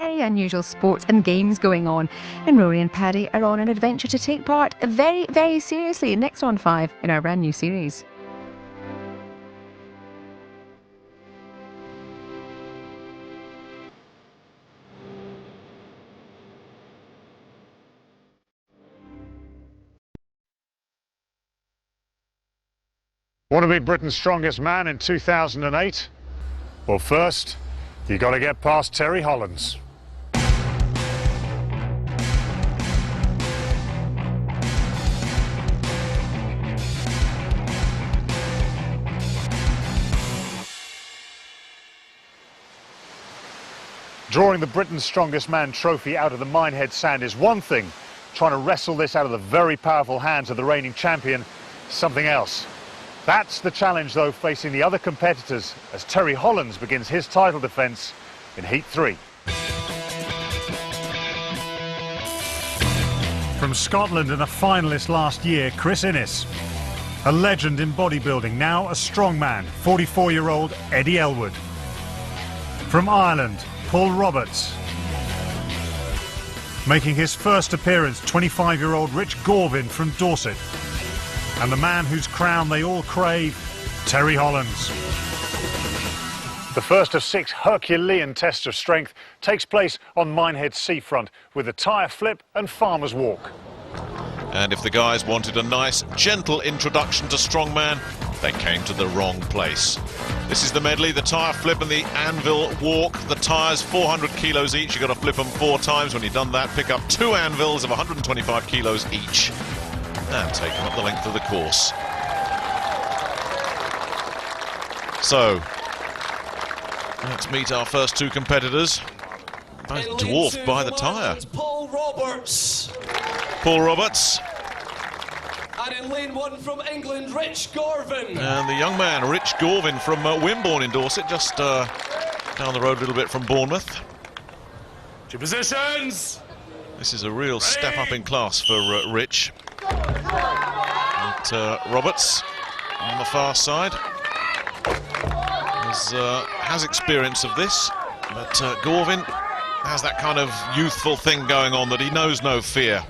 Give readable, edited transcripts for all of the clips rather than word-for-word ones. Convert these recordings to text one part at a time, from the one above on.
very unusual sports and games going on, and Rory and Paddy are on an adventure to take part very, very seriously next on 5 in our brand new series. Want to be Britain's strongest man in 2008? Well, first, you got to get past Terry Hollands. Drawing the Britain's strongest man trophy out of the Minehead sand is one thing. Trying to wrestle this out of the very powerful hands of the reigning champion, something else. That's the challenge, though, facing the other competitors as Terry Hollands begins his title defence in Heat 3. From Scotland and a finalist last year, Chris Innes. A legend in bodybuilding, now a strongman, 44-year-old Eddie Elwood. From Ireland, Paul Roberts. Making his first appearance, 25-year-old Rich Gorvin from Dorset. And the man whose crown they all crave, Terry Hollands. The first of 6 Herculean tests of strength takes place on Minehead seafront with the tyre flip and farmer's walk. And if the guys wanted a nice, gentle introduction to strongman, they came to the wrong place. This is the medley, the tyre flip and the anvil walk. The tyres, 400 kilos each. You've got to flip them 4 times. When you've done that, pick up 2 anvils of 125 kilos each. And take them up the length of the course. So, let's meet our first 2 competitors. Both dwarfed by the tyre. Paul Roberts. Paul Roberts. And in lane 1 from England, Rich Gorvin. And the young man, Rich Gorvin from Wimborne in Dorset, just down the road a little bit from Bournemouth. To positions. This is a real step up in class for Rich. But, Roberts on the far side has experience of this, but Gorvin has that kind of youthful thing going on that he knows no fear.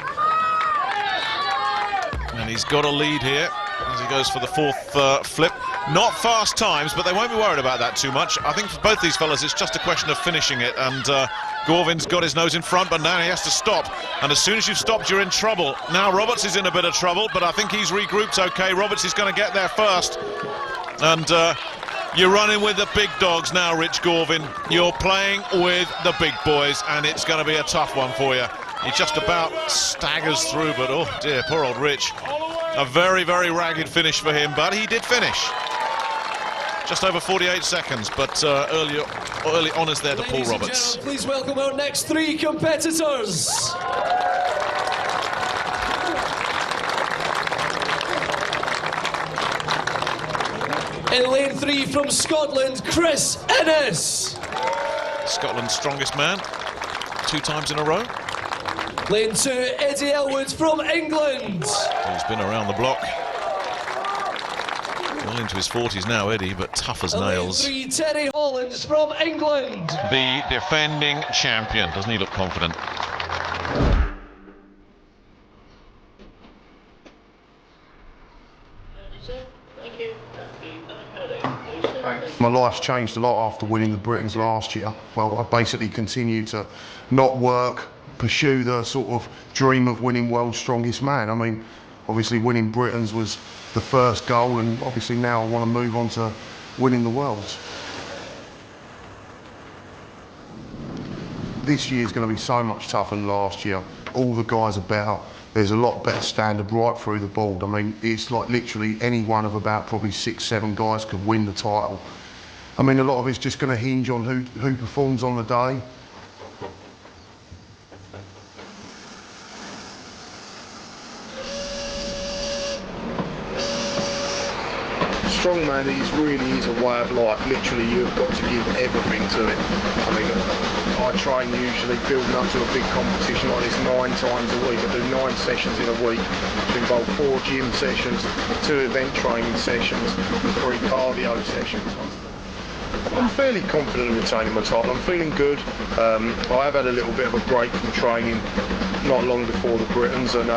And he's got a lead here as he goes for the 4th flip. Not fast times, but they won't be worried about that too much. I think for both these fellas it's just a question of finishing it, and Gorvin's got his nose in front, but now he has to stop. And as soon as you've stopped, you're in trouble. Now Roberts is in a bit of trouble, but I think he's regrouped okay. Roberts is going to get there first. And you're running with the big dogs now, Rich Gorvin. You're playing with the big boys, and it's going to be a tough one for you. He just about staggers through, but oh dear, poor old Rich. A very, very ragged finish for him, but he did finish. Just over 48 seconds, but early honours there to Paul Roberts. Please welcome our next 3 competitors. In lane 3 from Scotland, Chris Innes. Scotland's strongest man, 2 times in a row. Lane 2, Eddie Elwood from England. He's been around the block. Well into his 40s now, Eddie, but tough as nails. Lane 3, Terry Hollands from England. The defending champion. Doesn't he look confident? My life's changed a lot after winning the Britons last year. Well, I basically continued to not work, pursue the sort of dream of winning World's Strongest Man. I mean, obviously winning Britons was the first goal, and obviously now I want to move on to winning the Worlds. This year's going to be so much tougher than last year. All the guys are better. There's a lot better standard right through the board. I mean, it's like literally any one of about probably 6, 7 guys could win the title. I mean, a lot of it's just going to hinge on who performs on the day. Strongman really is a way of life. Literally, you've got to give everything to it. I mean, I train usually building up to a big competition like this 9 times a week. I do 9 sessions in a week, which involve 4 gym sessions, 2 event training sessions, and 3 cardio sessions. I'm fairly confident of retaining my title. I'm feeling good. I have had a little bit of a break from training not long before the Britons, and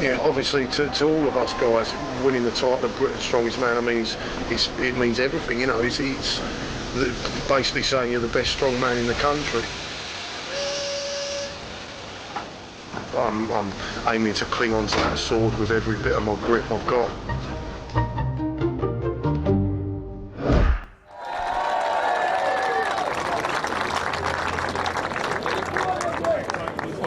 yeah, obviously to all of us guys, winning the title of Britain's strongest man, I mean, it means everything, you know. It's basically saying you're the best strong man in the country. I'm aiming to cling on to that sword with every bit of my grip I've got.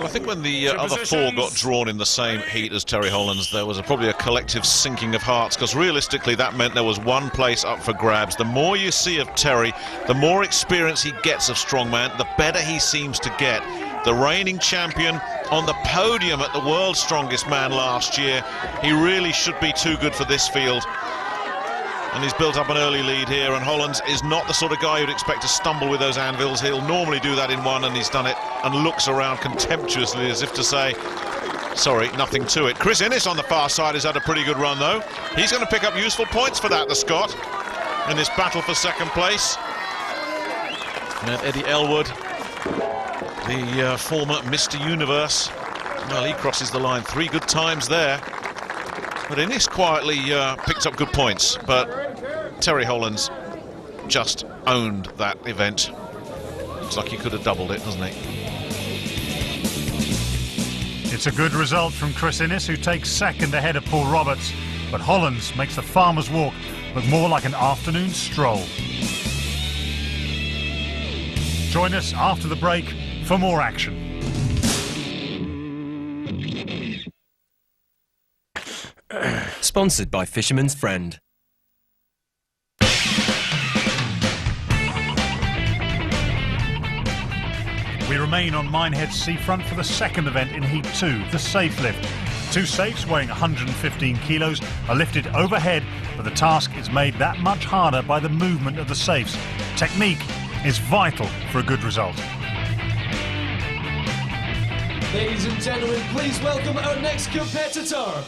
I think when the other four got drawn in the same heat as Terry Hollands, there was probably a collective sinking of hearts, because realistically that meant there was one place up for grabs. The more you see of Terry, the more experience he gets of strongman, the better he seems to get. The reigning champion on the podium at the World's Strongest Man last year, he really should be too good for this field. And he's built up an early lead here, and Hollands is not the sort of guy you'd expect to stumble with those anvils. He'll normally do that in one, and he's done it and looks around contemptuously as if to say, sorry, nothing to it. Chris Innes on the far side has had a pretty good run, though. He's going to pick up useful points for that, the Scot, in this battle for second place. And Eddie Elwood, the former Mr. Universe, well, he crosses the line 3 good times there. But Innes quietly picked up good points, but Terry Hollands just owned that event. Looks like he could have doubled it, doesn't he? It's a good result from Chris Innes, who takes second ahead of Paul Roberts, but Hollands makes the farmer's walk look more like an afternoon stroll. Join us after the break for more action. Sponsored by Fisherman's Friend. We remain on Minehead seafront for the second event in Heat 2, the safe lift. 2 safes weighing 115 kilos are lifted overhead, but the task is made that much harder by the movement of the safes. Technique is vital for a good result. Ladies and gentlemen, please welcome our next competitor.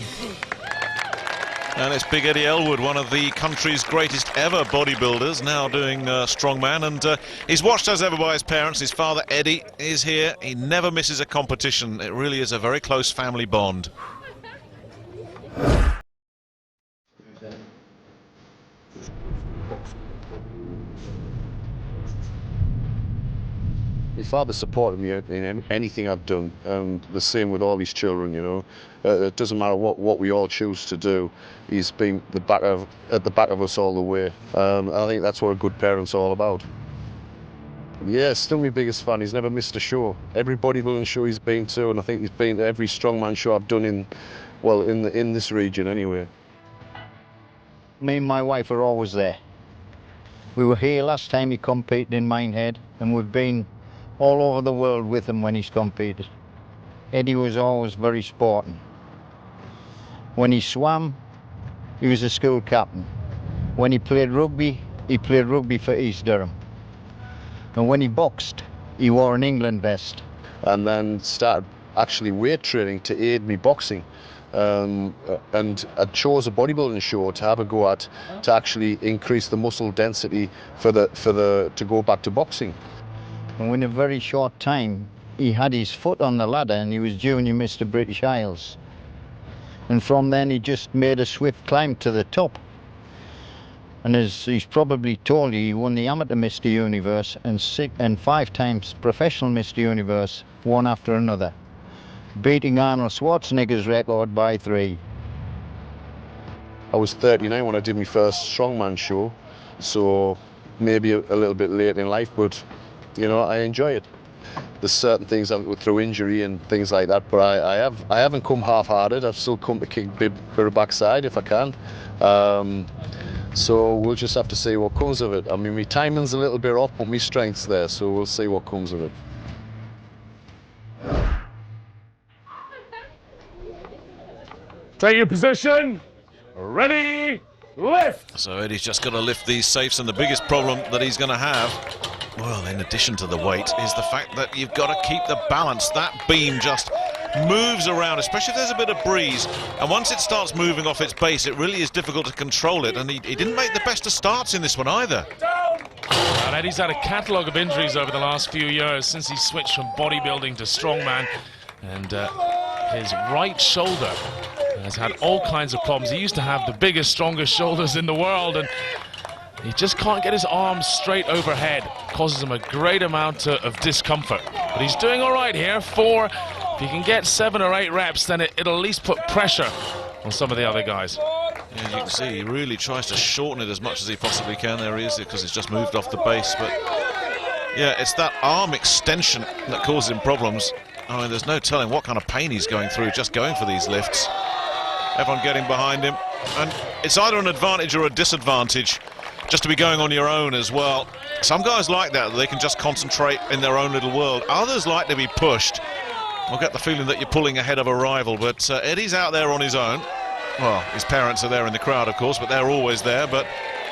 And it's Big Eddie Elwood, one of the country's greatest ever bodybuilders, now doing strongman, and he's watched as ever by his parents. His father Eddie is here. He never misses a competition. It really is a very close family bond. My father supported me in anything I've done, and the same with all his children, you know. It doesn't matter what we all choose to do. He's been at the back of us all the way. I think that's what a good parent's all about. Yeah, still my biggest fan. He's never missed a show. Every bodybuilding show he's been to, and I think he's been to every strongman show I've done in this region anyway. Me and my wife are always there. We were here last time he competed in Minehead, and we've been all over the world with him when he's competed. Eddie was always very sporting. When he swam, he was a school captain. When he played rugby for East Durham. And when he boxed, he wore an England vest. And then started actually weight training to aid me boxing. And I chose a bodybuilding show to have a go at, to actually increase the muscle density to go back to boxing. And in a very short time, he had his foot on the ladder and he was junior Mr. British Isles. And from then he just made a swift climb to the top. And as he's probably told you, he won the amateur Mr. Universe and 5 times professional Mr. Universe, one after another, beating Arnold Schwarzenegger's record by 3. I was 39 when I did my first strongman show, so maybe a little bit late in life, but you know, I enjoy it. There's certain things through injury and things like that, but I haven't come half-hearted. I've still come to kick a bit of backside if I can. So we'll just have to see what comes of it. I mean, my timing's a little bit off, but my strength's there, so we'll see what comes of it. Take your position. Ready, lift. So Eddie's just got to lift these safes, and the biggest problem that he's going to have, well, in addition to the weight, is the fact that you've got to keep the balance. That beam just moves around, especially if there's a bit of breeze, and once it starts moving off its base, it really is difficult to control it, and he didn't make the best of starts in this one either. Down. And Eddie's had a catalogue of injuries over the last few years since he switched from bodybuilding to strongman, and his right shoulder has had all kinds of problems. He used to have the biggest, strongest shoulders in the world, and he just can't get his arms straight overhead. Causes him a great amount of discomfort. But he's doing all right here. 4. If he can get 7 or 8 reps, then it'll at least put pressure on some of the other guys. Yeah, you can see he really tries to shorten it as much as he possibly can. There he is, because it's just moved off the base. But yeah, it's that arm extension that causes him problems. I mean, there's no telling what kind of pain he's going through just going for these lifts. Everyone getting behind him, and it's either an advantage or a disadvantage just to be going on your own as well. Some guys like that, they can just concentrate in their own little world. Others like to be pushed. I'll get the feeling that you're pulling ahead of a rival, but Eddie's out there on his own. Well, his parents are there in the crowd, of course, but they're always there. But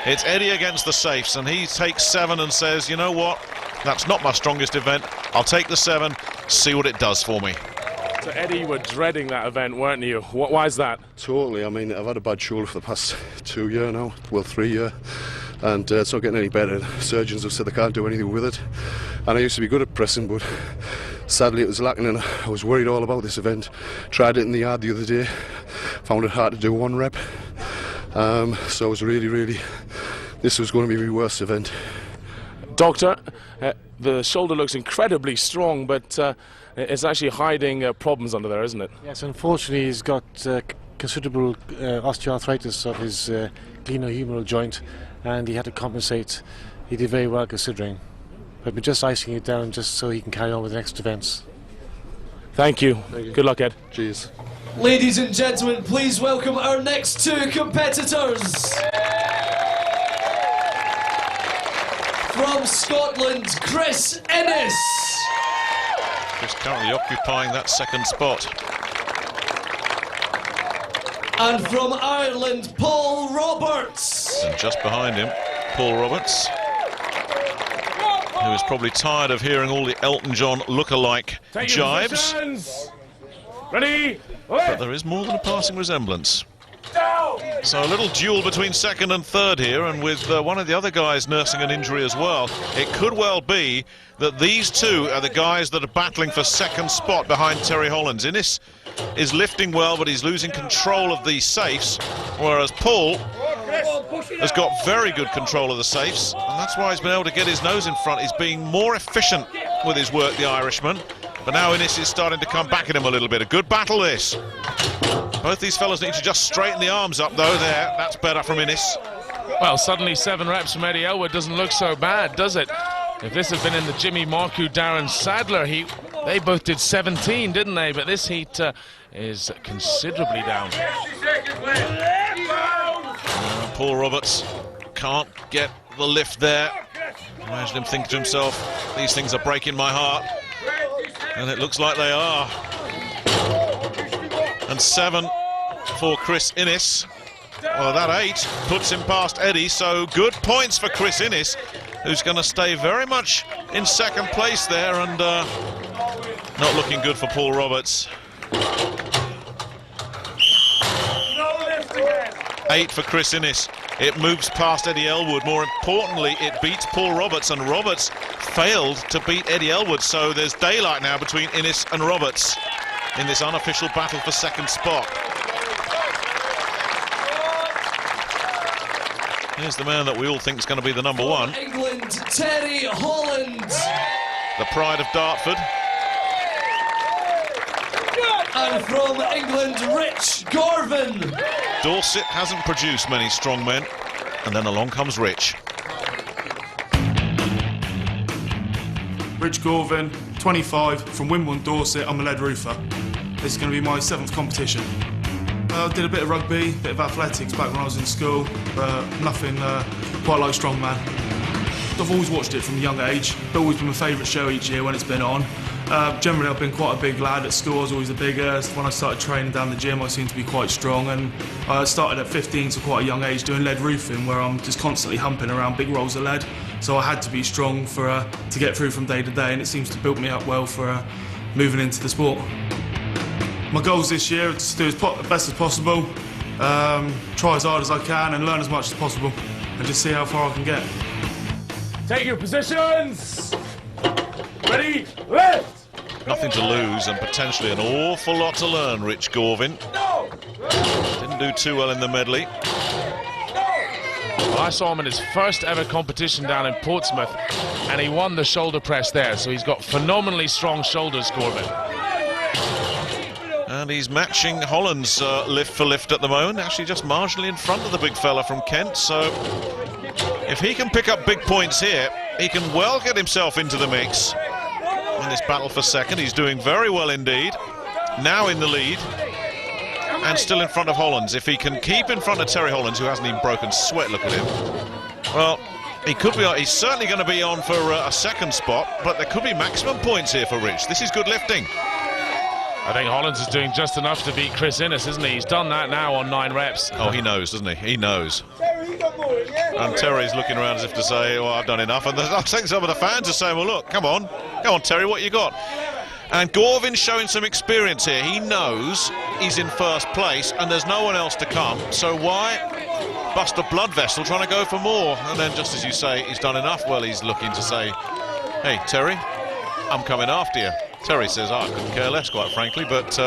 it's Eddie against the safes, and he takes 7 and says, you know what, that's not my strongest event. I'll take the 7, see what it does for me. So Eddie, you were dreading that event, weren't you? Why is that? Totally. I mean, I've had a bad shoulder for the past 2 years now, well, 3 years, and it's not getting any better. Surgeons have said they can't do anything with it, and I used to be good at pressing, but sadly it was lacking, and I was worried all about this event. Tried it in the yard the other day, found it hard to do 1 rep, so I was really, this was going to be my worst event. Doctor, the shoulder looks incredibly strong, but it's actually hiding problems under there, isn't it? Yes, unfortunately he's got considerable osteoarthritis of his glenohumeral joint, and he had to compensate. He did very well considering, but we're just icing it down just so he can carry on with the next events. Thank you. Good luck, Ed. Cheers. Ladies and gentlemen, please welcome our next 2 competitors. From Scotland, Chris Innes. Chris currently occupying that 2nd spot. And from Ireland, Paul Roberts. And just behind him, Paul Roberts, who is probably tired of hearing all the Elton John look-alike jibes. Ready? But there is more than a passing resemblance. So a little duel between 2nd and 3rd here, and with one of the other guys nursing an injury as well. It could well be that these 2 are the guys that are battling for 2nd spot behind Terry Hollands. Innes is lifting well, but he's losing control of these safes, whereas Paul has got very good control of the safes, and that's why he's been able to get his nose in front. He's being more efficient with his work, the Irishman, but now Innes is starting to come back at him a little bit. A good battle, this. Both these fellas need to just straighten the arms up, though. There, that's better from Innes. Well, suddenly 7 reps from Eddie Elwood doesn't look so bad, does it? If this had been in the Jimmy Marku, Darren Sadler heat, they both did 17, didn't they? But this heat is considerably down. Paul Roberts can't get the lift there. Imagine him thinking to himself, these things are breaking my heart. And it looks like they are. And 7 for Chris Innes. Well, that 8 puts him past Eddie, so good points for Chris Innes, who's going to stay very much in 2nd place there, and not looking good for Paul Roberts. 8 for Chris Innes. It moves past Eddie Elwood. More importantly, it beats Paul Roberts, and Roberts failed to beat Eddie Elwood, so there's daylight now between Innes and Roberts in this unofficial battle for 2nd spot. Here's the man that we all think is going to be the number 1. England, Terry Hollands. The pride of Dartford. And from England, Rich Garvin. Dorset hasn't produced many strong men, and then along comes Rich. Rich Garvin, 25, from Wimbledon, Dorset. I'm a lead roofer. This is going to be my 7th competition. I did a bit of rugby, a bit of athletics back when I was in school, but nothing quite like strongman. I've always watched it from a young age. It's always been my favourite show each year when it's been on. Generally, I've been quite a big lad at school. I was always the biggest. When I started training down the gym, I seemed to be quite strong, and I started at 15, so quite a young age, doing lead roofing, where I'm just constantly humping around big rolls of lead. So I had to be strong to get through from day to day, and it seems to build me up well for moving into the sport. My goals this year are to do as best as possible, try as hard as I can, and learn as much as possible, and just see how far I can get. Take your positions. Ready, lift. Nothing to lose and potentially an awful lot to learn, Rich Gorvin. Didn't do too well in the medley. Well, I saw him in his first ever competition down in Portsmouth, and he won the shoulder press there, so he's got phenomenally strong shoulders, Gorvin. And he's matching Hollands lift for lift at the moment, actually just marginally in front of the big fella from Kent, so if he can pick up big points here, he can well get himself into the mix in this battle for second. He's doing very well indeed, now in the lead and still in front of Hollands. If he can keep in front of Terry Hollands, who hasn't even broken sweat, look at him, well, he could be. He's certainly going to be on for a second spot, but there could be maximum points here for Rich. This is good lifting. I think Hollands is doing just enough to beat Chris Innes, isn't he? He's done that now on 9 reps. Oh, he knows, doesn't he? He knows. And Terry's looking around as if to say, well, I've done enough. And I think some of the fans are saying, well, look, come on, Terry, what you got? And Gorvin's showing some experience here. He knows he's in first place and there's no one else to come. So why bust a blood vessel trying to go for more? And then, just as you say, he's done enough. Well, he's looking to say, hey, Terry, I'm coming after you. Terry says, I couldn't care less, quite frankly, but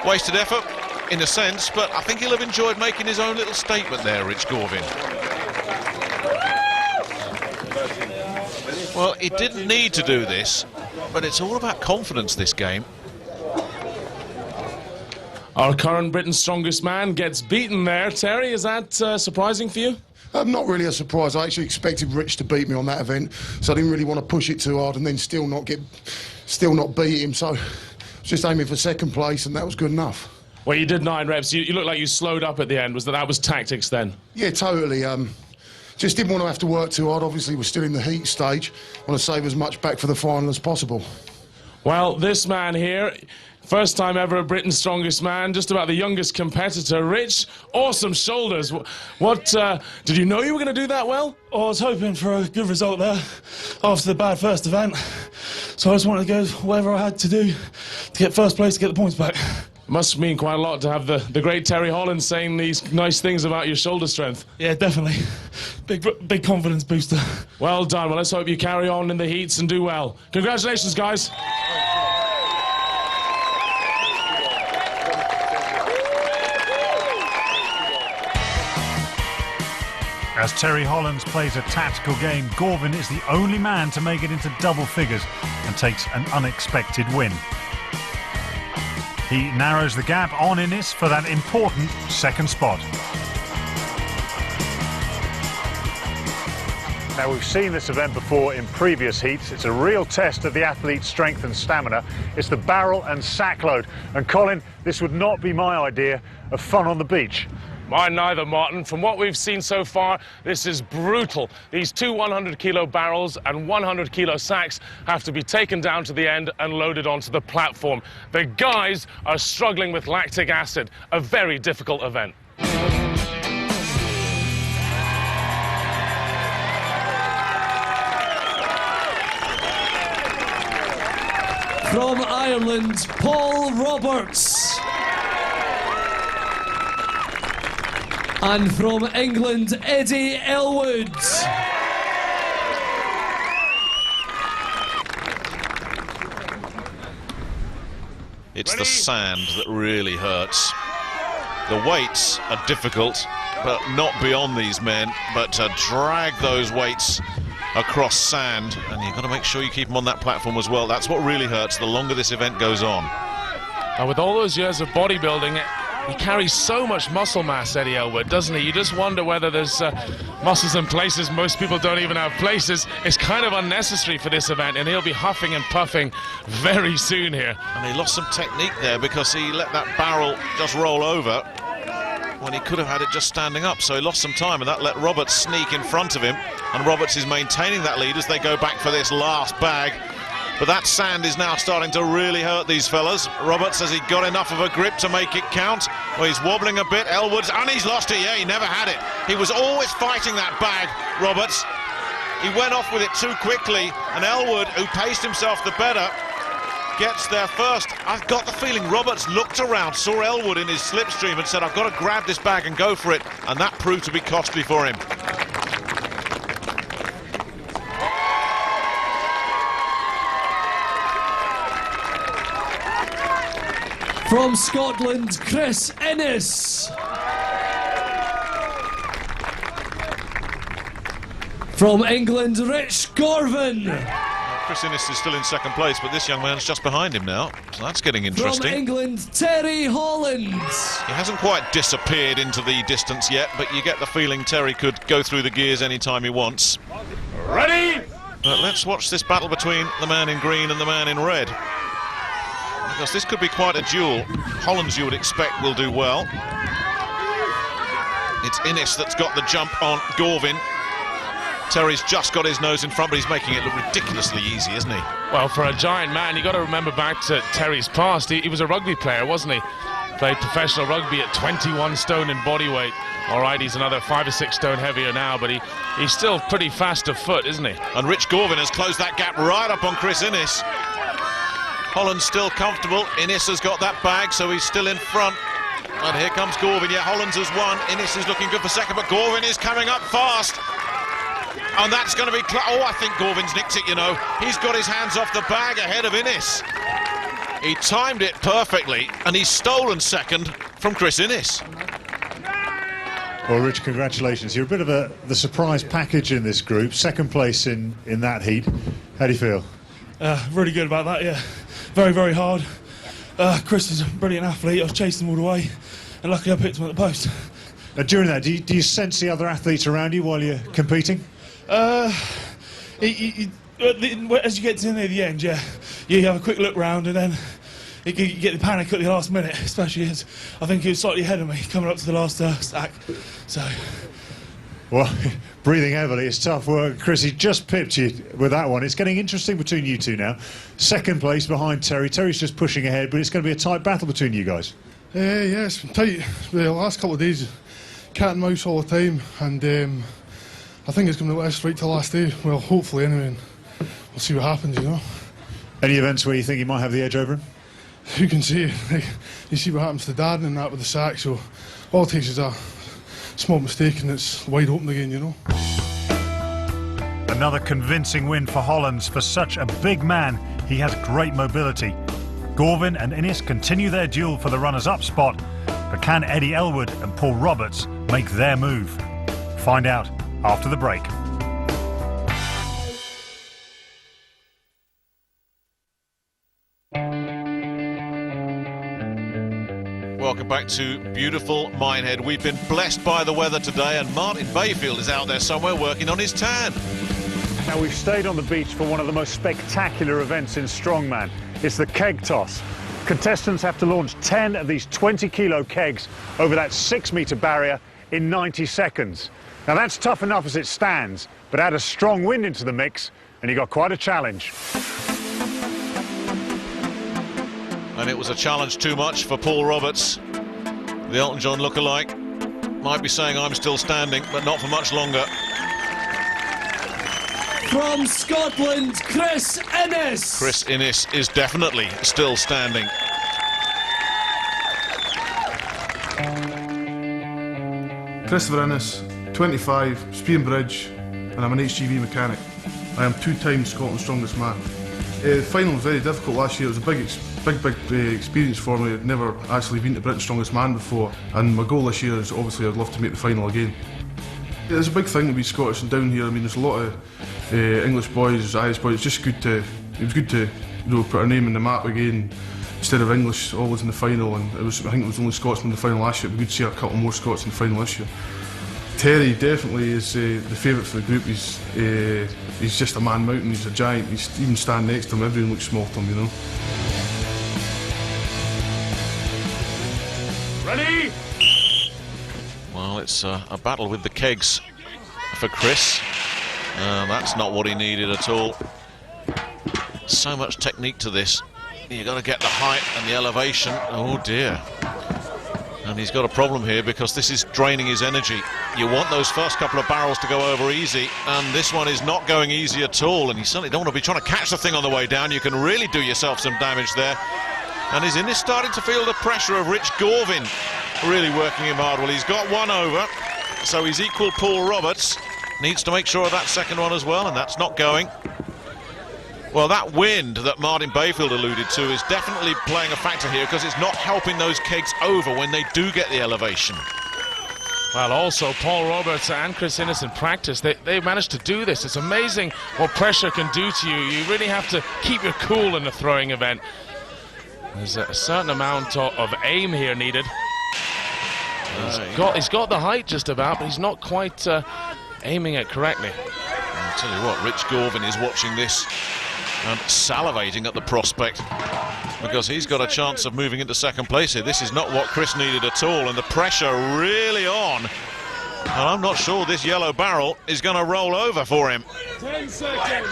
wasted effort in a sense, but I think he'll have enjoyed making his own little statement there, Rich Gorvin. Well, he didn't need to do this, but it's all about confidence, this game. Our current Britain's strongest man gets beaten there. Terry, is that surprising for you? Not really a surprise. I actually expected Rich to beat me on that event, so I didn't really want to push it too hard and then still not beat him. So I was just aiming for second place, and that was good enough. Well, you did 9 reps. You looked like you slowed up at the end. That was tactics then? Yeah, totally. Just didn't want to have to work too hard. Obviously, we're still in the heat stage. Want to save as much back for the final as possible. Well, this man here, first time ever Britain's strongest man, just about the youngest competitor. Rich, awesome shoulders. What, did you know you were going to do that well? Oh, I was hoping for a good result there after the bad first event. So I just wanted to go whatever I had to do to get first place, to get the points back. Must mean quite a lot to have the great Terry Hollands saying these nice things about your shoulder strength. Yeah, definitely. Big confidence booster. Well done. Well, let's hope you carry on in the heats and do well. Congratulations, guys. As Terry Hollands plays a tactical game, Gorvin is the only man to make it into double figures and takes an unexpected win. He narrows the gap on Innes for that important second spot. Now, we've seen this event before in previous heats. It's a real test of the athlete's strength and stamina. It's the barrel and sack load. And Colin, this would not be my idea of fun on the beach. Mine neither, Martin. From what we've seen so far, this is brutal. These 2 100-kilo barrels and 100-kilo sacks have to be taken down to the end and loaded onto the platform. The guys are struggling with lactic acid, a very difficult event. From Ireland, Paul Roberts. And from England, Eddie Elwood. It's the sand that really hurts. The weights are difficult, but not beyond these men. But to drag those weights across sand, and you've got to make sure you keep them on that platform as well. That's what really hurts the longer this event goes on. And with all those years of bodybuilding, he carries so much muscle mass, Eddie Elwood, doesn't he? You just wonder whether there's muscles in places most people don't even have places. It's kind of unnecessary for this event, and he'll be huffing and puffing very soon here. And he lost some technique there because he let that barrel just roll over when he could have had it just standing up, so he lost some time, and that let Roberts sneak in front of him, and Roberts is maintaining that lead as they go back for this last bag. But that sand is now starting to really hurt these fellas. Roberts, has he got enough of a grip to make it count? Well, he's wobbling a bit. Elwood's, and he's lost it. Yeah, he never had it. He was always fighting that bag, Roberts. He went off with it too quickly, and Elwood, who paced himself the better, gets there first. I've got the feeling Roberts looked around, saw Elwood in his slipstream and said, I've got to grab this bag and go for it, and that proved to be costly for him. From Scotland, Chris Innes. From England, Rich Gorvin. Chris Innes is still in second place, but this young man's just behind him now, so that's getting interesting. From England, Terry Hollands. He hasn't quite disappeared into the distance yet, but you get the feeling Terry could go through the gears anytime he wants. Ready? But let's watch this battle between the man in green and the man in red, because this could be quite a duel. Hollands, you would expect, will do well. It's Innes that's got the jump on Gorvin. Terry's just got his nose in front, but he's making it look ridiculously easy, isn't he? Well, for a giant man, you got to remember back to Terry's past. He was a rugby player, wasn't he? Played professional rugby at 21 stone in body weight. All right, he's another 5 or 6 stone heavier now, but he's still pretty fast of foot, isn't he? And Rich Gorvin has closed that gap right up on Chris Innes. Holland's still comfortable. Innes has got that bag, so he's still in front. And here comes Gorvin. Yeah, Hollands has won. Innes is looking good for second, but Gorvin is coming up fast. And that's going to be... Oh, I think Gorvin's nicked it, you know. He's got his hands off the bag ahead of Innes. He timed it perfectly, and he's stolen second from Chris Innes. Well, Rich, congratulations. You're a bit of the surprise package in this group. Second place in that heat. How do you feel? Really good about that, yeah. Very, very hard. Chris is a brilliant athlete. I was chasing him all the way, and luckily I picked him at the post. During that, do you sense the other athletes around you while you're competing? As you get to near the end, yeah, you have a quick look round, and then you get the panic at the last minute, especially as I think he was slightly ahead of me coming up to the last stack. So, well, breathing heavily, it's tough work. Chris, he just pipped you with that one. It's getting interesting between you two now. Second place behind Terry. Terry's just pushing ahead, but it's going to be a tight battle between you guys. Yeah, it's been tight. The last couple of days, cat and mouse all the time, and I think it's going to be like this right till last day. Well, hopefully anyway, and we'll see what happens, you know. Any events where you think you might have the edge over him? Who can say? Like, you see what happens to Darren and that with the sack, so all it takes is a small mistake and it's wide open again, you know. Another convincing win for Hollands. For such a big man, he has great mobility. Gorvin and Innes continue their duel for the runners-up spot, but can Eddie Elwood and Paul Roberts make their move? Find out after the break. Welcome back to beautiful Minehead. We've been blessed by the weather today, and Martin Bayfield is out there somewhere working on his tan. Now, we've stayed on the beach for one of the most spectacular events in strongman. It's the keg toss. Contestants have to launch 10 of these 20-kilo kegs over that 6-metre barrier in 90 seconds. Now, that's tough enough as it stands, but add a strong wind into the mix, and you got quite a challenge. And it was a challenge too much for Paul Roberts. The Elton John lookalike might be saying, I'm still standing, but not for much longer. From Scotland, Chris Innes. Chris Innes is definitely still standing. Christopher Innes, 25, speed and bridge, and I'm an HGV mechanic. I am 2-time Scotland's strongest man. The final was very difficult last year. It was a big experience for me. I'd never actually been to Britain's Strongest Man before, and my goal this year is obviously I'd love to make the final again. It's a big thing to be Scottish and down here. I mean, there's a lot of English boys, Irish boys. It's just good to, it was good to, you know, put our name in the map again instead of English always in the final. And I think it was only Scotsmen in the final last year. It'd be good to see a couple more Scots in the final this year. Terry definitely is the favourite for the group. He's just a man mountain. He's a giant. He's even standing next to him, everyone looks small to him, you know. Ready? Well, it's a battle with the kegs for Chris. That's not what he needed at all. So much technique to this. You've got to get the height and the elevation. Oh dear. And he's got a problem here because this is draining his energy. You want those first couple of barrels to go over easy, and this one is not going easy at all, and you certainly don't want to be trying to catch the thing on the way down. You can really do yourself some damage there. And is Innes starting to feel the pressure of Rich Gorvin really working him hard? Well, he's got one over, so he's equal Paul Roberts. Needs to make sure of that second one as well, and that's not going. Well, that wind that Martin Bayfield alluded to is definitely playing a factor here, because it's not helping those kegs over when they do get the elevation. Well, also, Paul Roberts and Chris Innes in practice, they managed to do this. It's amazing what pressure can do to you. You really have to keep your cool in a throwing event. There's a certain amount of aim here needed. He's got the height just about, but he's not quite aiming it correctly. I'll tell you what, Rich Gorvin is watching this and salivating at the prospect, because he's got a chance of moving into second place here. This is not what Chris needed at all, and the pressure really on. And I'm not sure this yellow barrel is going to roll over for him. 10 seconds.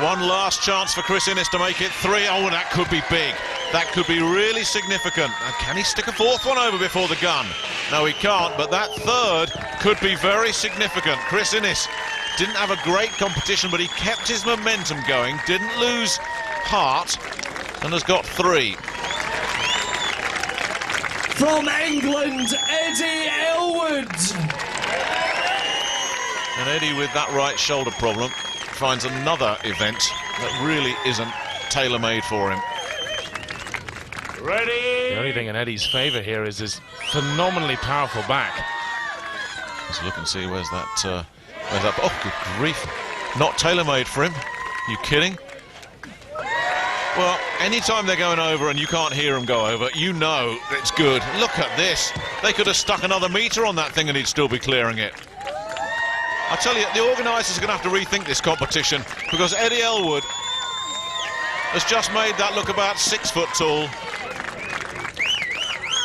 One last chance for Chris Innes to make it 3. Oh, that could be big. That could be really significant. And can he stick a 4th one over before the gun? No, he can't, but that 3rd could be very significant. Chris Innes didn't have a great competition, but he kept his momentum going, didn't lose heart, and has got 3. From England, Eddie Elwood. And Eddie, with that right shoulder problem, finds another event that really isn't tailor-made for him. Ready? The only thing in Eddie's favour here is his phenomenally powerful back. Let's look and see where's that. Oh, good grief! Not tailor-made for him. You kidding? Well, anytime they're going over and you can't hear them go over, you know it's good. Look at this. They could have stuck another metre on that thing and he'd still be clearing it. I tell you, the organisers are going to have to rethink this competition, because Eddie Elwood has just made that look about 6 foot tall.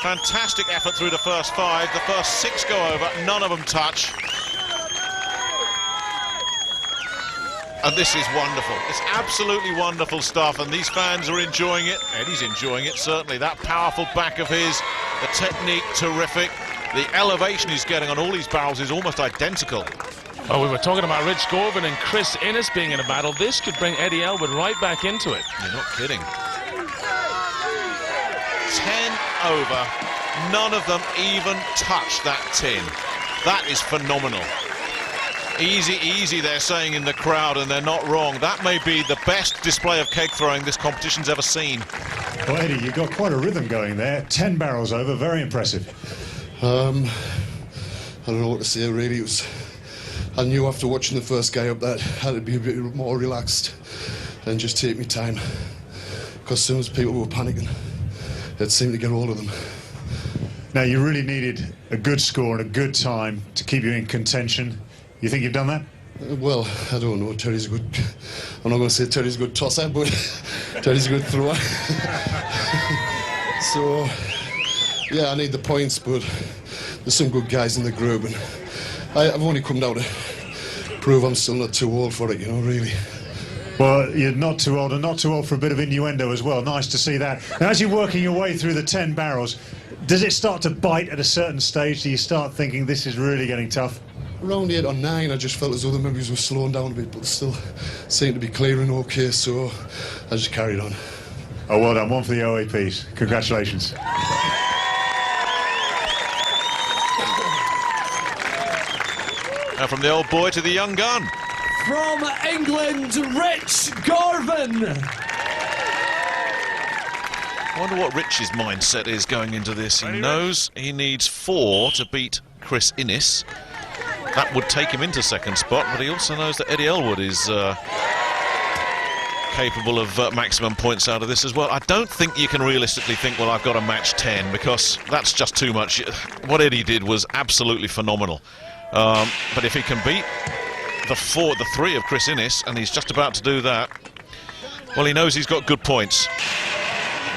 Fantastic effort through the first 5. The first 6 go over, none of them touch. And this is wonderful. It's absolutely wonderful stuff, and these fans are enjoying it. Eddie's enjoying it, certainly. That powerful back of his, the technique terrific. The elevation he's getting on all these barrels is almost identical. Oh, we were talking about Rich Gorvin and Chris Innes being in a battle. This could bring Eddie Elwood right back into it. You're not kidding. 10 over. None of them even touch that tin. That is phenomenal. Easy, easy, they're saying in the crowd, and they're not wrong. That may be the best display of keg throwing this competition's ever seen. Well, Eddie, you've got quite a rhythm going there. 10 barrels over, very impressive. I don't know what to say, really. I knew after watching the first guy up that I had to be a bit more relaxed and just take my time, because as soon as people were panicking, it seemed to get hold of them. Now, you really needed a good score and a good time to keep you in contention. You think you've done that? Well, I don't know. Terry's a good... I'm not going to say Terry's a good tosser, but Terry's a good thrower. So, yeah, I need the points, but there's some good guys in the group, and I've only come down to prove I'm still not too old for it, you know, really. Well, you're not too old, and not too old for a bit of innuendo as well. Nice to see that. Now, as you're working your way through the 10 barrels, does it start to bite at a certain stage? Do you start thinking this is really getting tough? Around 8 or 9, I just felt as though the members were slowing down a bit, but still seemed to be clearing okay, so I just carried on. Oh, well done. One for the OAPs. Congratulations. Now from the old boy to the young gun. From England, Rich Gorvin. I wonder what Rich's mindset is going into this. He knows he needs 4 to beat Chris Innes. That would take him into second spot, but he also knows that Eddie Elwood is capable of maximum points out of this as well. I don't think you can realistically think, well, I've got to match 10, because that's just too much. What Eddie did was absolutely phenomenal. But if he can beat the 3 of Chris Innes, and he's just about to do that, well, he knows he's got good points.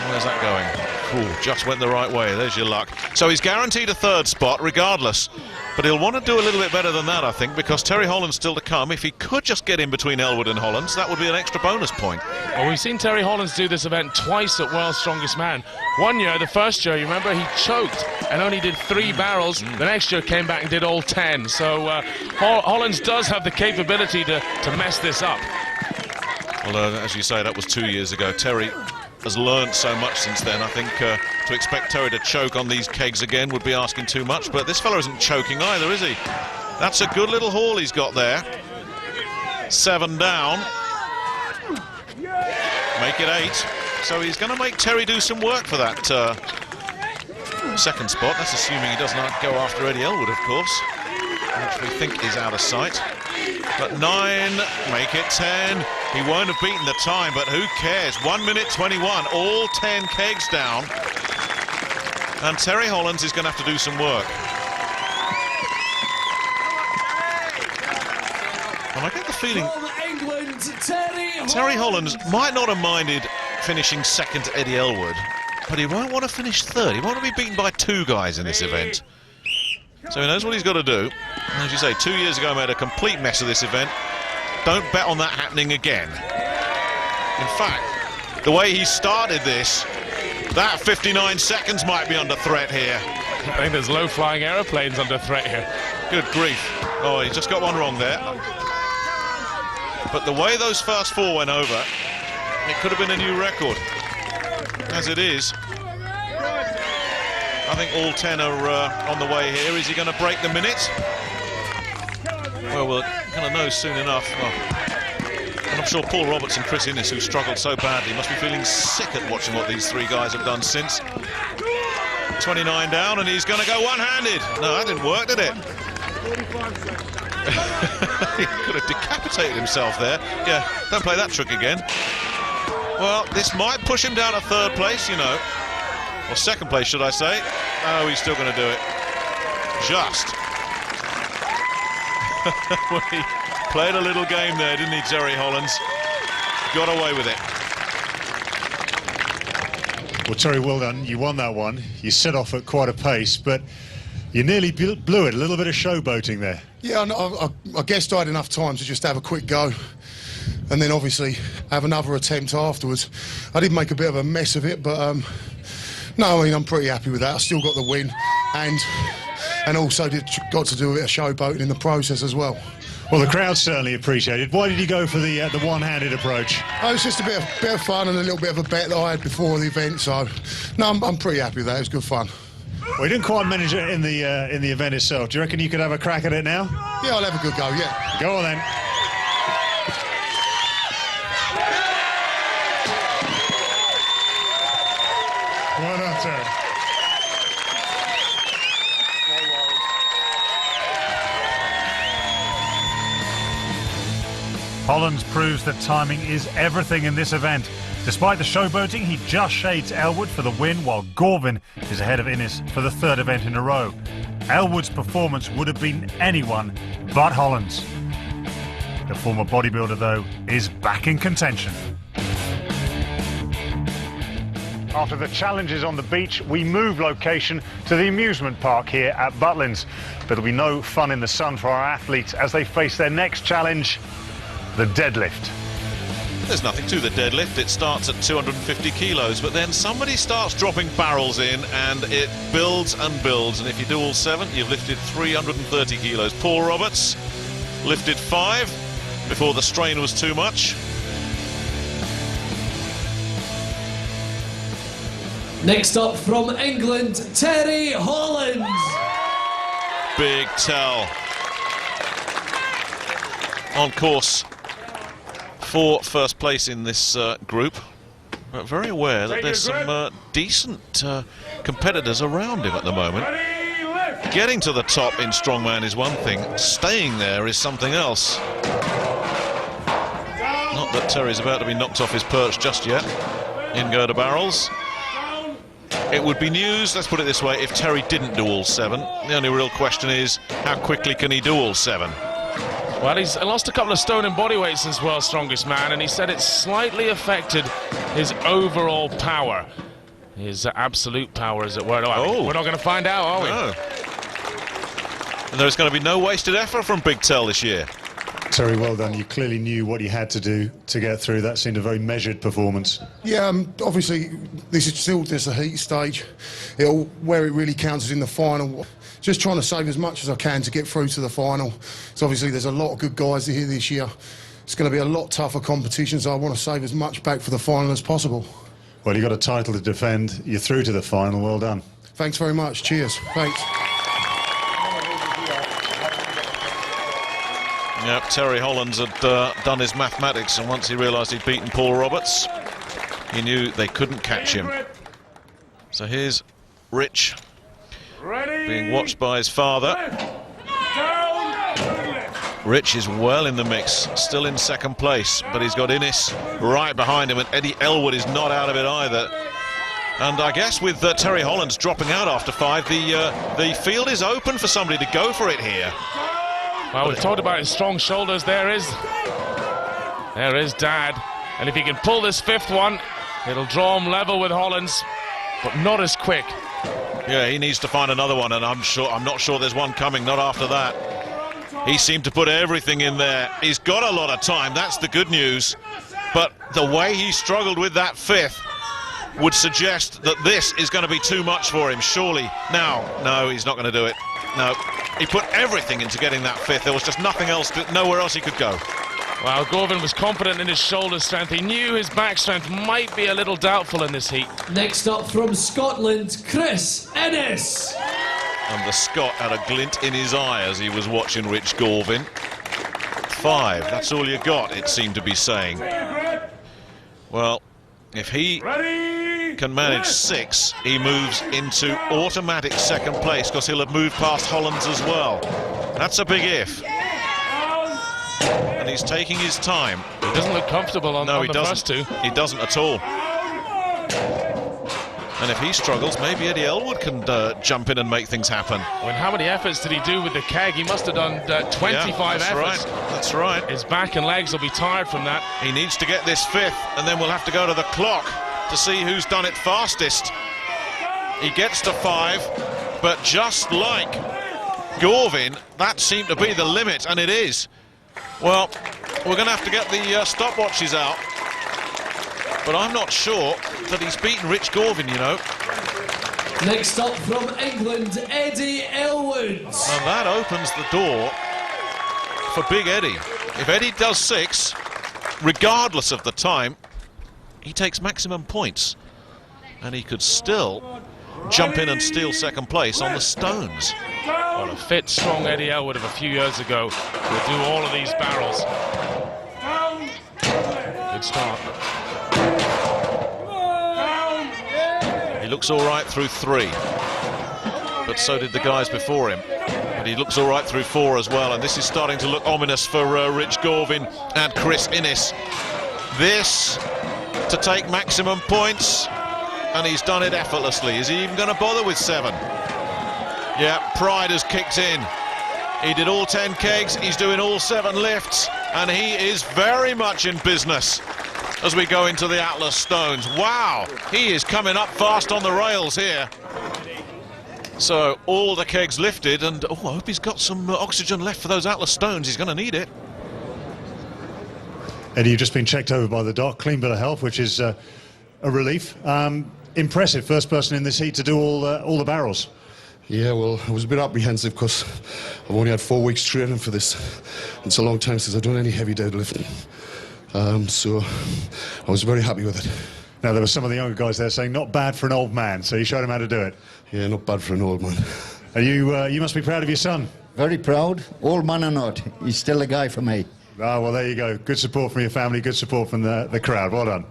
Where's that going? Ooh, just went the right way. There's your luck. So he's guaranteed a 3rd spot regardless, but he'll want to do a little bit better than that, I think, because Terry Hollands still to come. If he could just get in between Elwood and Hollands, that would be an extra bonus point. Well, we've seen Terry Hollands do this event twice at World's Strongest Man. One year, the first year, you remember, he choked and only did 3 barrels. The next year came back and did all 10. So Hollands does have the capability to mess this up. Well, as you say, that was 2 years ago. Terry has learned so much since then. I think to expect Terry to choke on these kegs again would be asking too much, but this fellow isn't choking either, is he? That's a good little haul he's got there. 7 down. Make it 8. So he's going to make Terry do some work for that second spot. That's assuming he does not go after Eddie Elwood, of course, which we think is out of sight. But 9, make it 10. He won't have beaten the time, but who cares? 1 minute 21, all 10 kegs down. And Terry Hollands is going to have to do some work. And I get the feeling Terry Hollands might not have minded finishing second to Eddie Elwood, but he won't want to finish third. He won't want to be beaten by 2 guys in this event. So he knows what he's got to do. And as you say, 2 years ago made a complete mess of this event. Don't bet on that happening again. In fact, the way he started this, that 59 seconds might be under threat here. I think there's low-flying aeroplanes under threat here. Good grief. Oh, he just got one wrong there. But the way those first 4 went over, it could have been a new record. As it is, I think all 10 are on the way here. Is he going to break the minute? Well, we're going to know soon enough. Well, and I'm sure Paul Roberts and Chris Innes, who struggled so badly, must be feeling sick at watching what these 3 guys have done since. 29 down, and he's going to go one-handed. No, that didn't work, did it? He could have decapitated himself there. Yeah, don't play that trick again. Well, this might push him down to 3rd place, you know. Or 2nd place, should I say. Oh, he's still going to do it. Just. Well, he played a little game there, didn't he, Terry Hollands? Got away with it. Well, Terry, well done. You won that one. You set off at quite a pace, but you nearly blew it. A little bit of showboating there. Yeah, I guessed I had enough time to just have a quick go and then obviously have another attempt afterwards. I did make a bit of a mess of it, but no, I mean, I'm pretty happy with that. I still got the win and also got to do a bit of showboating in the process as well. Well, the crowd certainly appreciated. Why did you go for the one-handed approach? Oh, it was just a bit of fun and a little bit of a bet that I had before the event, so no, I'm pretty happy with that. It was good fun. Well, you didn't quite manage it in the event itself. Do you reckon you could have a crack at it now? Yeah, I'll have a good go, yeah. Go on then. Well done, Terry. Hollands proves that timing is everything in this event. Despite the showboating, he just shades Elwood for the win, while Gorvin is ahead of Innes for the 3rd event in a row. Elwood's performance would have been anyone but Hollands. The former bodybuilder, though, is back in contention. After the challenges on the beach, we move location to the amusement park here at Butlins. But there'll be no fun in the sun for our athletes as they face their next challenge, the deadlift. There's nothing to the deadlift. It starts at 250 kilos, but then somebody starts dropping barrels in and it builds and builds. And if you do all 7, you've lifted 330 kilos. Paul Roberts lifted 5 before the strain was too much. Next up from England, Terry Hollands. Big tell. On course for 1st place in this group, but very aware that there's some decent competitors around him at the moment. Getting to the top in strongman is one thing, staying there is something else. Not that Terry's about to be knocked off his perch just yet. In go the barrels. It would be news, let's put it this way, if Terry didn't do all 7. The only real question is, how quickly can he do all 7? Well, he's lost a couple of stone in body weight since World's Strongest Man, and he said it slightly affected his overall power. His absolute power, as it were. Oh, we're not going to find out, are we? No. And there's going to be no wasted effort from Big Tell this year. Terry, well done. You clearly knew what you had to do to get through. That seemed a very measured performance. Yeah, obviously, this is still just a heat stage. Where it really counts is in the final. Just trying to save as much as I can to get through to the final. So obviously, there's a lot of good guys here this year. It's going to be a lot tougher competition, so I want to save as much back for the final as possible. Well, you've got a title to defend. You're through to the final. Well done. Thanks very much. Cheers. Thanks. Yep, Terry Hollands had done his mathematics, and once he realised he'd beaten Paul Roberts, he knew they couldn't catch him. So here's Rich being watched by his father. Rich is well in the mix, still in second place, but he's got Innes right behind him, and Eddie Elwood is not out of it either. And I guess with Terry Hollands dropping out after 5, the field is open for somebody to go for it here. Well, we've talked about his strong shoulders. There is Dad, and if he can pull this 5th one, it'll draw him level with Hollands, but not as quick. Yeah, he needs to find another one, and I'm not sure there's one coming, not after that. He seemed to put everything in there. He's got a lot of time, that's the good news. But the way he struggled with that 5th would suggest that this is going to be too much for him, surely. Now, no, he's not going to do it. No, he put everything into getting that 5th. There was just nothing else, nowhere else he could go. Well, Gorvin was confident in his shoulder strength. He knew his back strength might be a little doubtful in this heat. Next up from Scotland, Chris Innes. And the Scot had a glint in his eye as he was watching Rich Gorvin. 5, that's all you got, it seemed to be saying. Well, if he can manage 6, he moves into automatic second place, because he'll have moved past Hollands as well. That's a big if. And he's taking his time. He doesn't look comfortable on the first 2. He doesn't at all. And if he struggles, maybe Eddie Elwood can jump in and make things happen. Well, how many efforts did he do with the keg? He must have done 25 efforts. Right. That's right. His back and legs will be tired from that. He needs to get this 5th, and then we'll have to go to the clock to see who's done it fastest. He gets to 5, but just like Gorvin, that seemed to be the limit, and it is. Well, we're going to have to get the stopwatches out, but I'm not sure that he's beaten Rich Gorvin, you know. Next up from England, Eddie Elwood. And that opens the door for Big Eddie. If Eddie does 6, regardless of the time, he takes maximum points, and he could still jump in and steal second place on the stones. Well, a fit, strong Eddie Elwood of a few years ago will do all of these barrels. Good start. He looks all right through 3, but so did the guys before him. But he looks all right through 4 as well, and this is starting to look ominous for Rich Gorvin and Chris Innes. This to take maximum points, and he's done it effortlessly. Is he even going to bother with 7? Yeah, pride has kicked in. He did all 10 kegs, he's doing all 7 lifts, and he is very much in business as we go into the Atlas Stones. Wow, he is coming up fast on the rails here. So all the kegs lifted, and I hope he's got some oxygen left for those Atlas Stones. He's going to need it. Eddie, you've just been checked over by the doc, clean bill of health, which is a relief. Impressive, first person in this heat to do all the barrels. Yeah, well, I was a bit apprehensive because I've only had 4 weeks training for this. It's a long time since I've done any heavy deadlifting. So I was very happy with it. Now, there were some of the younger guys there saying not bad for an old man, so you showed him how to do it. Yeah, not bad for an old man. And you must be proud of your son. Very proud, old man or not, he's still a guy for me. Ah, well, there you go. Good support from your family, good support from the crowd. Well done.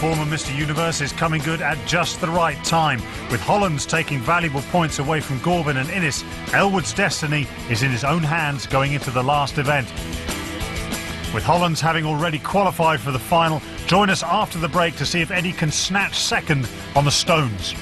Former Mr. Universe is coming good at just the right time. With Hollands taking valuable points away from Gorvin and Innes, Elwood's destiny is in his own hands going into the last event. With Hollands having already qualified for the final, join us after the break to see if Eddie can snatch second on the stones.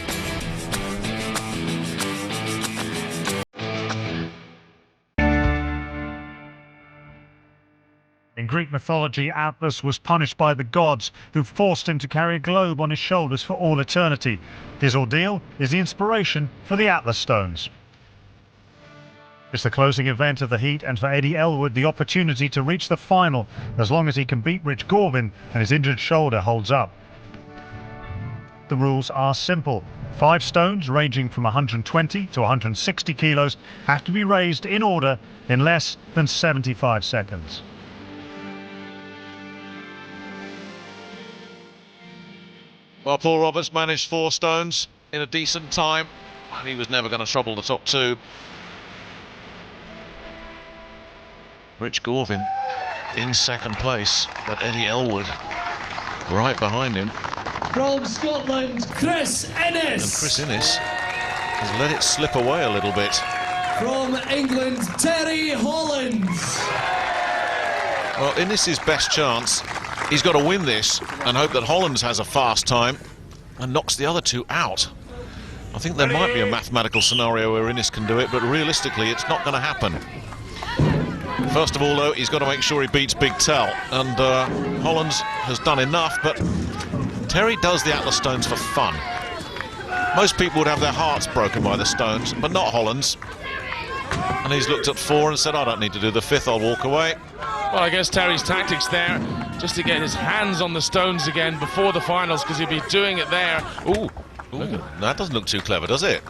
In Greek mythology, Atlas was punished by the gods, who forced him to carry a globe on his shoulders for all eternity. His ordeal is the inspiration for the Atlas Stones. It's the closing event of the heat, and for Eddie Elwood, the opportunity to reach the final, as long as he can beat Rich Gorvin and his injured shoulder holds up. The rules are simple. 5 stones, ranging from 120 to 160 kilos, have to be raised in order in less than 75 seconds. Well, Paul Roberts managed 4 stones in a decent time. and he was never going to trouble the top two. Rich Gorvin in second place, but Eddie Elwood right behind him. From Scotland, Chris Innes. And Chris Innes has let it slip away a little bit. From England, Terry Hollands. Well, Innes' best chance, he's got to win this and hope that Hollands has a fast time and knocks the other two out. I think there might be a mathematical scenario where Innes can do it, but realistically it's not going to happen. First of all, though, he's got to make sure he beats Big Tell, and Hollands has done enough, but Terry does the Atlas Stones for fun. Most people would have their hearts broken by the Stones, but not Hollands. And he's looked at 4 and said, I don't need to do the 5th, I'll walk away. Well, I guess Terry's tactics there, just to get his hands on the Stones again before the finals, because he'll be doing it there. Ooh, that doesn't look too clever, does it?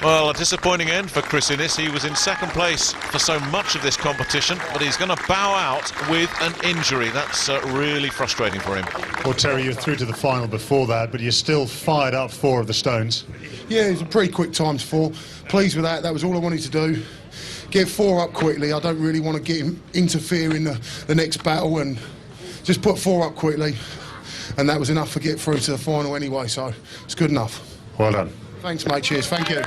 Well, a disappointing end for Chris Innes. He was in second place for so much of this competition, but he's going to bow out with an injury. That's really frustrating for him. Well, Terry, you're through to the final before that, but you're still fired up 4 of the Stones. Yeah, it was a pretty quick times 4. Pleased with that. That was all I wanted to do. Get 4 up quickly. I don't really want to get him interfere in the next battle, and just put 4 up quickly. And that was enough to get through to the final anyway, so it's good enough. Well done. Thanks, mate. Cheers. Thank you.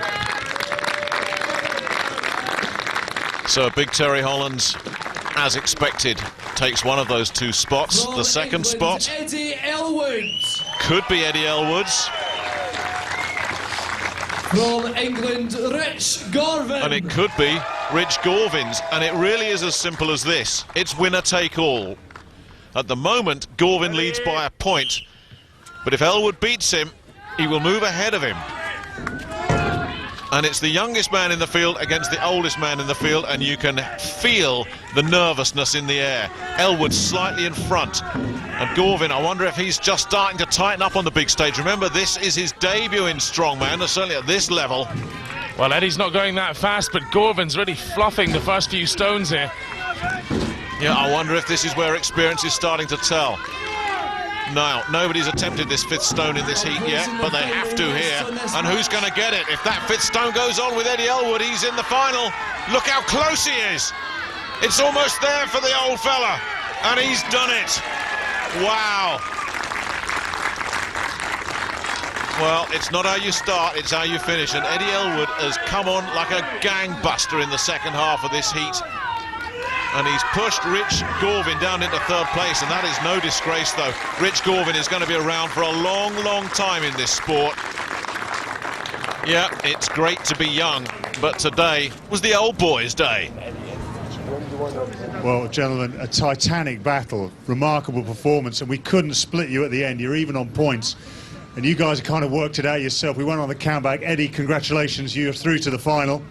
So big Terry Hollands, as expected, takes one of those 2 spots. From the second England, spot Eddie Elwood. could be Eddie Elwood's. From England, Rich Gorvin. And it could be Rich Gorvin's, and it really is as simple as this. It's winner take all. At the moment, Gorvin leads by a point, but if Elwood beats him, he will move ahead of him. And it's the youngest man in the field against the oldest man in the field, and you can feel the nervousness in the air. Elwood slightly in front, and Gorvin, I wonder if he's just starting to tighten up on the big stage. Remember, this is his debut in strongman, certainly at this level. Well, Eddie's not going that fast, but Gorvin's really fluffing the first few stones here. Yeah, I wonder if this is where experience is starting to tell. No, nobody's attempted this 5th stone in this heat yet, but they have to here. And who's going to get it? If that 5th stone goes on with Eddie Elwood, he's in the final. Look how close he is. It's almost there for the old fella, and he's done it. Wow. Well, it's not how you start, it's how you finish, and Eddie Elwood has come on like a gangbuster in the second half of this heat. And he's pushed Rich Gorvin down into 3rd place, and that is no disgrace, though. Rich Gorvin is going to be around for a long, long time in this sport. Yeah, it's great to be young, but today was the old boys' day. Well, gentlemen, a titanic battle, remarkable performance, and we couldn't split you at the end. You're even on points, and you guys kind of worked it out yourself. We went on the countback. Eddie, congratulations, you're through to the final.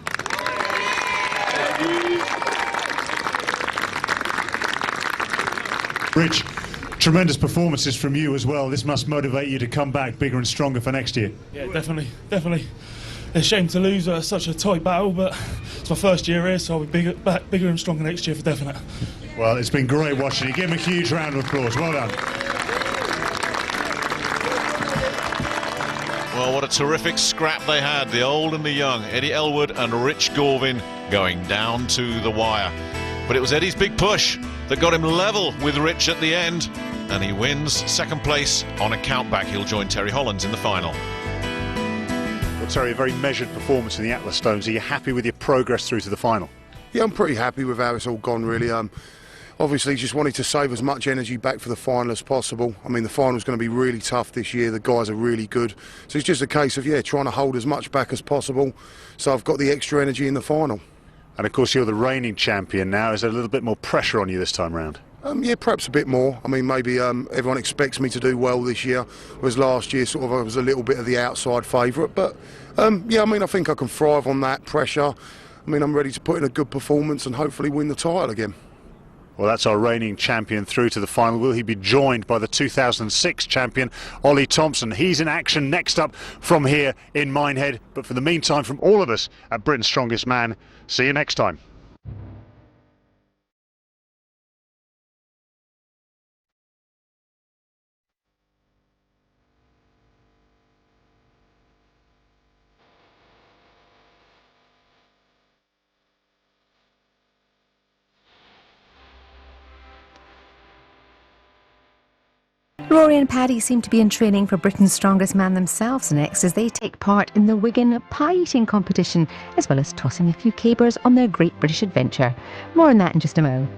Rich, tremendous performances from you as well. This must motivate you to come back bigger and stronger for next year. Yeah, definitely. It's a shame to lose such a tight battle, but it's my first year here, so I'll be back bigger and stronger next year for definite. Well, it's been great watching you. Give him a huge round of applause. Well done. Well, what a terrific scrap they had, the old and the young. Eddie Elwood and Rich Gorvin going down to the wire. But it was Eddie's big push that got him level with Rich at the end, and he wins second place on a countback. He'll join Terry Hollands in the final. Well, Terry, a very measured performance in the Atlas Stones. Are you happy with your progress through to the final? Yeah, I'm pretty happy with how it's all gone, really. Obviously, just wanted to save as much energy back for the final as possible. I mean, the final's going to be really tough this year. The guys are really good. So it's just a case of, yeah, trying to hold as much back as possible, so I've got the extra energy in the final. And of course, you're the reigning champion now. Is there a little bit more pressure on you this time round? Yeah, perhaps a bit more. I mean, maybe everyone expects me to do well this year, whereas last year sort of I was a little bit of the outside favourite. But yeah, I mean, I think I can thrive on that pressure. I mean, I'm ready to put in a good performance and hopefully win the title again. Well, that's our reigning champion through to the final. Will he be joined by the 2006 champion, Oli Thompson? He's in action next up from here in Minehead. But for the meantime, from all of us at Britain's Strongest Man, see you next time. Rory and Paddy seem to be in training for Britain's Strongest Man themselves next, as they take part in the Wigan pie eating competition, as well as tossing a few cabers on their Great British Adventure. More on that in just a moment.